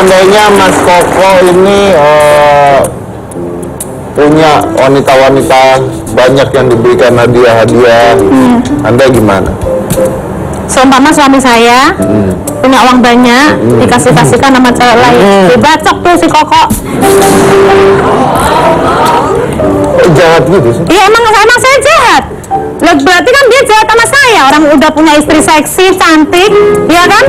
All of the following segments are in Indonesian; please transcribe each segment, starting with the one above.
seandainya Mas Koko ini punya wanita-wanita banyak yang diberikan hadiah-hadiah, Anda gimana? Seumpama suami saya punya uang banyak, dikasih-kasihkan sama cewek lain, dibacok tuh si Koko. Jahat gitu sih? Iya, emang saya jahat. Lah, berarti kan dia jahat sama saya. Orang udah punya istri seksi, cantik, ya kan?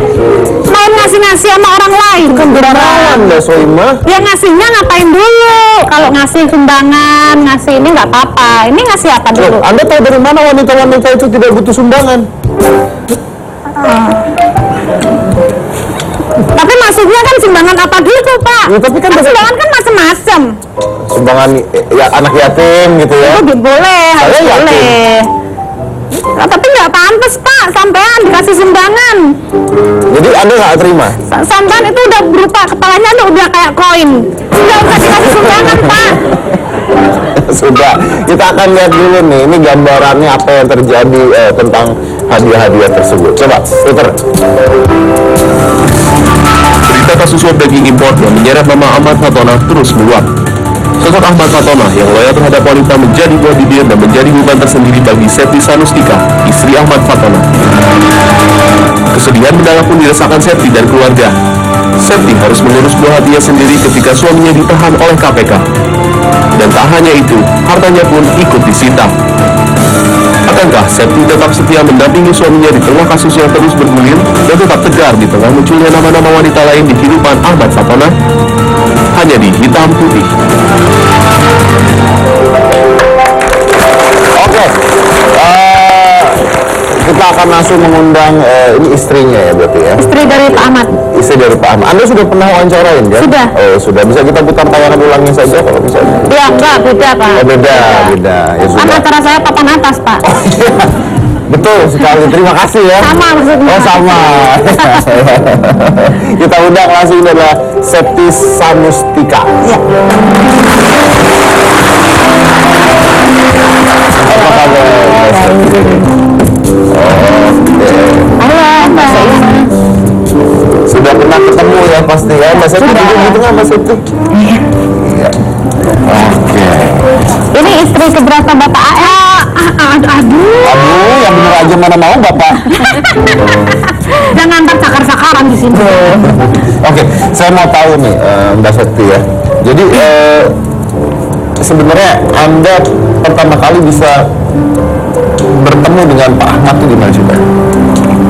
Main ngasih-ngasih sama orang lain. Kan dermawan Mbak Soimah. Ya ngasihnya ngapain dulu? Kalau ngasih sumbangan, ngasih ini nggak apa-apa. Ini ngasih apa dulu? Anda tahu dari mana wanita-wanita itu tidak butuh sumbangan? Tapi maksudnya kan sumbangan apa gitu, Pak? Ya, tapi kan sumbangan kan macam-macam. Sumbangan ya anak yatim gitu ya? Itu boleh, harus boleh. Nah, tapi nggak pantas, Pak, sampean dikasih sumbangan. Jadi Anda nggak terima? Sampean itu udah berupa, kepalanya udah kayak koin. Nggak usah dikasih sumbangan, Pak. Sudah, kita akan lihat dulu nih, ini gambarannya apa yang terjadi tentang hadiah-hadiah tersebut. Coba, puter. Berita kasus suap daging impor yang menyeret nama Ahmad Fatona terus meluap. Sosok Ahmad Fatona yang loyal terhadap wanita menjadi buah bibir dan menjadi beban tersendiri bagi Septi Sanustika, istri Ahmad Fatona. Kesedihan mendalam pun dirasakan Septi dan keluarga. Septi harus mengurus buah hatinya sendiri ketika suaminya ditahan oleh KPK. Dan tak hanya itu, hartanya pun ikut disita. Akankah Septi tetap setia mendampingi suaminya di tengah kasus yang terus bergulir dan tetap tegar di tengah munculnya nama-nama wanita lain di kehidupan Ahmad Fatona? Hanya di Hitam Putih. Oke, kita akan langsung mengundang ini istrinya ya berarti ya? Istri dari Pak Ahmad. Istri dari Pak Ahmad. Anda sudah pernah wawancarain kan? Sudah. Oh sudah. Bisa kita putar tayangan ulangnya saja kalau misalnya? Ya enggak, beda, Pak. Oh, beda. Ya Kan sudah. acara saya papan atas, Pak. Oh, iya. Betul sekali. Terima kasih ya. Sama maksudnya. Oh sama. Kita undang langsung adalah Septi Sanustika. Ya. Apa kabar? Halo, Mbak. Sudah pernah ketemu ya pasti ya. Mas Septi duduk gitu nggak Mas Septi? Iya. Oke. Ini istri keberapa Bapak? Aduh, yang bener aja mana mau Bapak. Jangan ntar sakar-sakaran di sini. Oke, saya mau tahu nih Mbak Septi ya. Jadi sebenarnya Anda pertama kali bisa bertemu dengan Pak Ahmad itu gimana sih Mbak?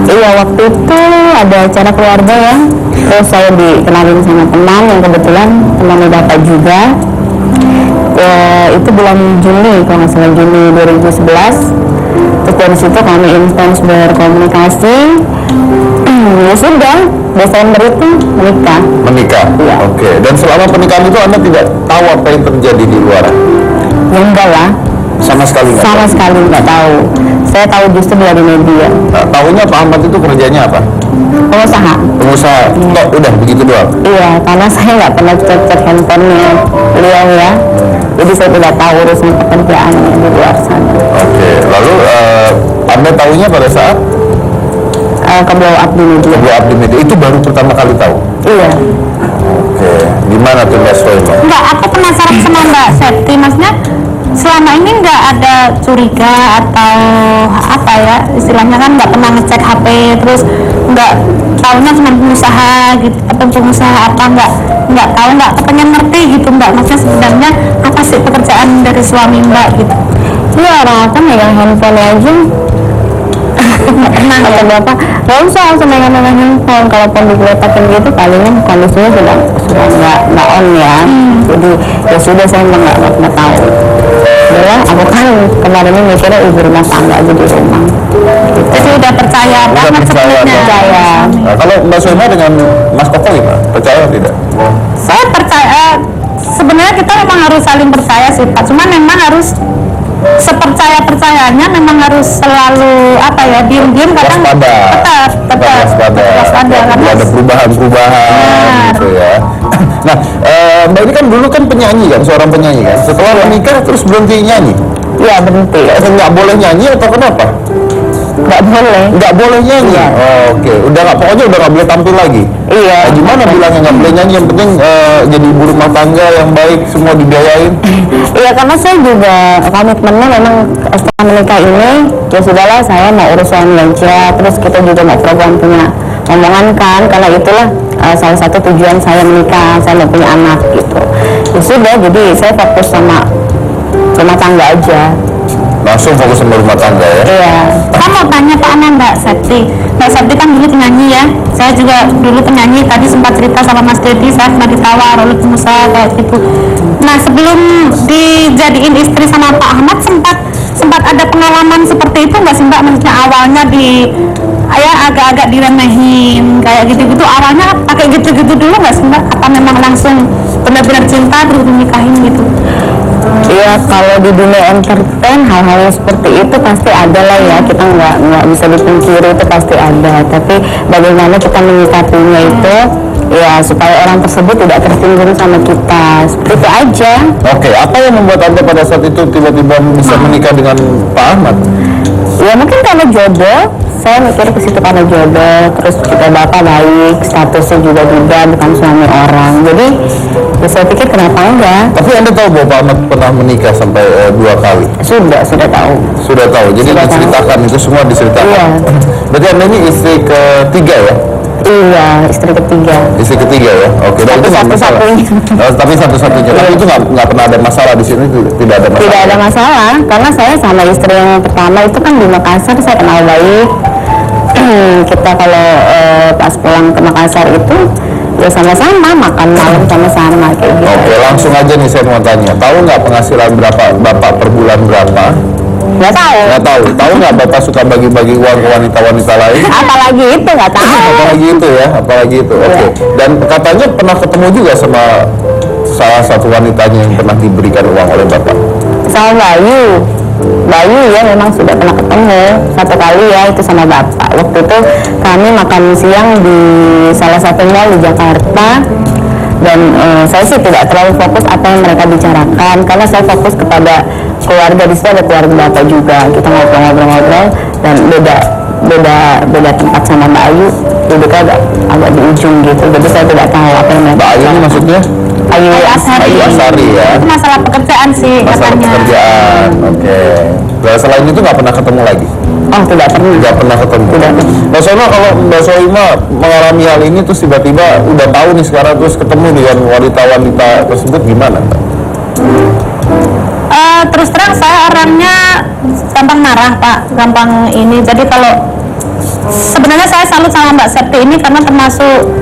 Iya, waktu itu ada acara keluarga ya. Terus saya dikenalin sama teman yang kebetulan temannya Bapak juga. Itu bulan Juni, kalau nggak salah Juni 2011. Terus dari situ kami intens berkomunikasi. Ya sudah, Desember itu menikah. Menikah? Iya. Oke, dan selama pernikahan itu Anda tidak tahu apa yang terjadi di luar? Ya enggak lah, Sama sekali nggak sama tahu? sekali nggak tahu. Saya tahu justru dari media. Nah, tahunya Pak Ahmad itu kerjanya apa? Pengusaha. Pengusaha? Enggak, udah begitu doang? Iya, karena saya nggak pernah cek handphonenya beliau ya. Jadi saya tidak tahu urusan pekerjaannya di luar sana. Oke, lalu Anda tahunya pada saat? Ke blow up di media. Blow up di media, itu baru pertama kali tahu? Iya. Oke, gimana tuh Mbak Soimah? Enggak, aku penasaran sama Mbak Septi. Maksudnya selama ini nggak ada curiga atau apa ya istilahnya, kan nggak pernah ngecek HP, terus nggak tahunya cuma pengusaha gitu atau pengusaha apa, nggak tahu, nggak pengen ngerti gitu Mbak, maksudnya sebenarnya apa sih pekerjaan dari suami Mbak gitu. Iya, orang kan megang handphone aja. Nggak pernah ya. Kata bapak, nggak usah megang handphone. Kalaupun digeletakin gitu, palingan kondisinya sudah nggak on ya. Jadi ya sudah, saya nggak tahu. Udah, aku kan kemarin ini mikirnya ibu rumah tangga aja di rumah. Jadi udah percaya banget percaya sebenarnya. Percaya. Nah, kalau Mbak Soimah dengan Mas Koko gimana? Percaya atau tidak? Saya percaya, sebenarnya kita memang harus saling percaya sih Pak, cuman memang harus sepercaya-percayanya memang harus selalu apa ya, diam-diam kadang Waspada. tetap waspada karena ada perubahan-perubahan gitu ya. Nah, Mbak ini kan dulu kan penyanyi kan, seorang penyanyi kan. Setelah menikah terus berhenti nyanyi. Iya, berhenti. Nggak boleh nyanyi atau kenapa? nggak boleh. Nggak boleh nyanyi? Iya. Oh, oke. Udah nggak, pokoknya udah nggak boleh tampil lagi? Iya. Nah, gimana bilangnya nggak boleh nyanyi? Yang penting jadi ibu rumah tangga yang baik, semua dibiayain? Iya, karena saya juga komitmennya memang setelah menikah ini, ya sudahlah saya mau urus suami aja, terus kita juga mau program punya omongan kan, karena itulah salah satu tujuan saya menikah, saya mau punya anak gitu. Ya sudah, jadi saya fokus sama rumah tangga aja. Langsung fokus sama rumah tangga ya? Iya. Saya mau tanya Pak Ana, Mbak Septi. Mbak Septi kan dulu penyanyi ya. Saya juga dulu penyanyi. Tadi sempat cerita sama Mas Dedi, saya pernah ditawar oleh pengusaha kayak gitu. Nah, sebelum dijadiin istri sama Pak Ahmad, sempat ada pengalaman seperti itu nggak sih Mbak? Maksudnya awalnya agak-agak diremehin kayak gitu-gitu. Awalnya pakai gitu-gitu dulu nggak sih Mbak? Apa memang langsung benar-benar cinta terus dinikahin gitu? Iya, kalau di dunia entertain hal-hal yang seperti itu pasti ada lah ya, kita nggak bisa dipungkiri, itu pasti ada. Tapi bagaimana kita menyikapinya itu ya supaya orang tersebut tidak tersinggung sama kita, seperti itu aja. Oke, apa yang membuat Anda pada saat itu tiba-tiba bisa menikah dengan Pak Ahmad? Ya mungkin karena jodoh, saya mikir ke situ karena jodoh, terus juga bapak baik, statusnya juga bukan suami orang, jadi ya saya pikir kenapa enggak. Tapi Anda tahu bahwa Pak Ahmad pernah menikah sampai 2 kali? Sudah tahu. Sudah tahu, jadi Sudah diceritakan, itu semua diceritakan. Iya. Berarti Anda ini istri ketiga ya? Iya, istri ketiga. Istri ketiga ya? Oke, dan itu nggak masalah. Satu-satunya. Tapi satu-satunya, tapi itu nggak pernah ada masalah di sini, tidak ada masalah. Tidak ada masalah, karena saya sama istri yang pertama itu kan di Makassar, saya kenal baik. Kita kalau pas pulang ke Makassar itu ya sama-sama makan malam sama-sama kayak gitu. Oke, langsung aja nih saya mau tanya, tahu nggak penghasilan berapa Bapak per bulan berapa? Nggak tahu. Nggak tahu. Tahu nggak Bapak suka bagi-bagi uang ke wanita-wanita lain? Apalagi itu nggak tahu. Apalagi itu ya, apalagi itu. Oke. Dan katanya pernah ketemu juga sama salah satu wanitanya yang pernah diberikan uang oleh Bapak. Sama Bayu ya memang sudah pernah ketemu satu kali ya, itu sama bapak. Waktu itu kami makan siang di salah satu mall di Jakarta, dan saya sih tidak terlalu fokus apa yang mereka bicarakan karena saya fokus kepada keluarga. Di situ ada keluarga bapak juga, kita ngobrol-ngobrol dan beda tempat sama Mbak Ayu, duduknya agak di ujung gitu, jadi saya tidak tahu apa yang mereka Mbak Ayu ini maksudnya? Ayu Asari ya. Itu masalah pekerjaan sih Masalah katanya. pekerjaan. Oke. Nah, selain itu nggak pernah ketemu lagi? Oh tidak pernah. Nggak pernah ketemu. Tidak. Mbak Sona, kalau Mbak Soima mengalami hal ini terus tiba-tiba udah tahu nih sekarang terus ketemu dengan wanita-wanita tersebut gimana? Terus terang saya orangnya gampang marah Pak, gampang ini. Jadi kalau sebenarnya saya salut sama Mbak Septi ini karena termasuk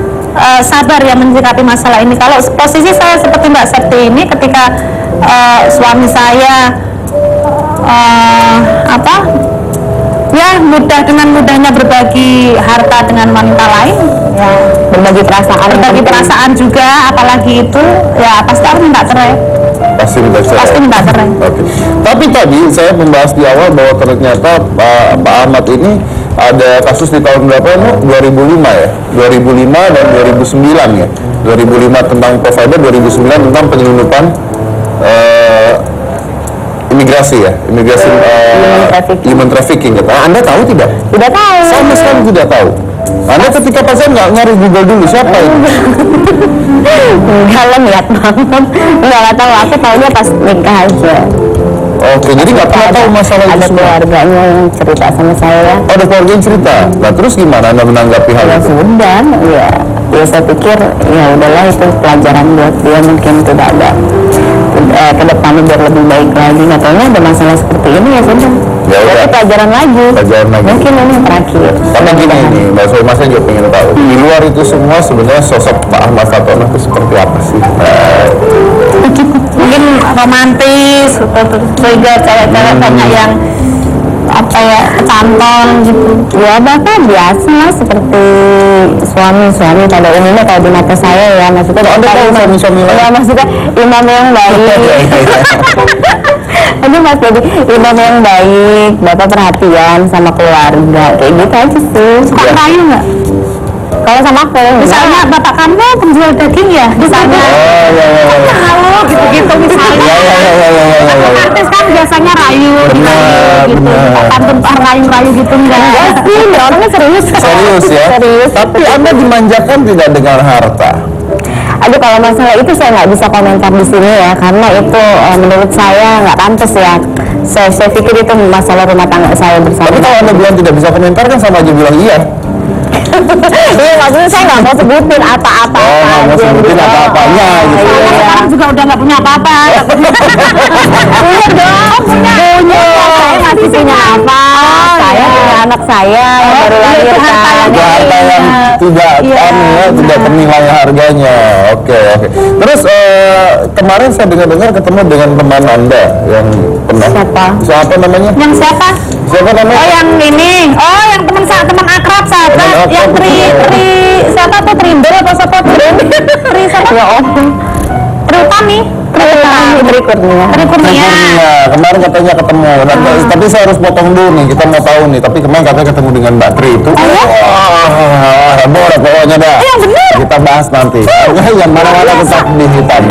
sabar ya menyikapi masalah ini. Kalau posisi saya seperti Mbak Septi ini ketika suami saya dengan mudahnya berbagi harta dengan wanita lain, ya Berbagi perasaan juga, apalagi itu ya pasti aku minta cerai. Pasti minta cerai. Oke. Tapi tadi saya membahas di awal bahwa ternyata Pak Ahmad ini ada kasus di tahun berapa? 2005 ya? 2005 dan 2009 ya? 2005 tentang provider, 2009 tentang penyelundupan imigrasi ya? Human trafficking gitu. Anda tahu tidak? Tidak tahu. Sama sekali tidak tahu. Anda ketika pacaran nggak nyari Google dulu siapa ini? Kalau niat banget nggak tahu, aku tahunya pas nikah aja. Oke, jadi nggak pernah tahu masalah itu Ada semua. keluarganya yang cerita sama saya. Oh, ada keluarga yang cerita. Nah, terus gimana Anda menanggapi hal Ya itu? sudah, ya saya pikir ya udahlah, itu pelajaran buat dia, mungkin tidak ada ke depannya biar lebih baik lagi. Nggak tahunya ada masalah seperti ini, ya sudah. Ya udah. Berarti pelajaran lagi. Pelajaran lagi. Mungkin ini yang terakhir. Tapi gini nih, Mbak Soima, saya juga pengen tahu. Di luar itu semua sebenarnya sosok Pak Ahmad Fatona itu seperti apa sih? Mungkin romantis, juga cewek-cewek banyak yang kecantol gitu. Ya bapak biasa lah, seperti suami pada umumnya kalau di mata saya ya, maksudnya Anda tahu suami-suami lain? ya maksudnya imam yang baik. Aduh mas, jadi imam yang baik, bapak perhatian sama keluarga, kayak gitu aja sih. Suka rayu nggak? Kalau sama aku Misalnya bapak kamu penjual daging ya, misalnya. Oh, iya. Halo, gitu-gitu misalnya. Iya. Artis kan biasanya rayu, Benar, gitu. benar. Pantun merayu-rayu gitu enggak sih, dia orangnya serius. Serius ya? Serius. Tapi Anda dimanjakan tidak dengan harta? Aduh, kalau masalah itu saya nggak bisa komentar di sini ya, karena itu menurut saya nggak pantas ya. Saya pikir itu masalah rumah tangga saya bersama. Tapi kalau Anda bilang tidak bisa komentar kan sama aja bilang iya. Iya, maksudnya saya nggak mau sebutin apa-apa. Oh, nggak mau sebutin apa-apanya gitu. karena ya. sekarang juga udah nggak punya apa-apa. Punya dong, punya. Saya masih punya apa? Saya punya anak saya yang baru lahir kan. Ada harta yang tidak tidak ternilai harganya. Oke. Terus kemarin saya dengar ketemu dengan teman Anda yang pernah. Siapa namanya? Yang siapa? Siapa namanya? Oh yang ini, oh yang teman akrab sahabat, Teman akrab, yang Tri siapa tuh Trimbel atau siapa Tri siapa? Ya om. Tri Utami, Berikutnya. Tri Kurnia. Iya, kemarin katanya ketemu. Dan, tapi saya harus potong dulu nih, kita mau tahu nih. Tapi kemarin katanya ketemu dengan Mbak Tri itu. Boleh pokoknya dah. Yang bener. Kita bahas nanti. Yang mana-mana tetap di hitam.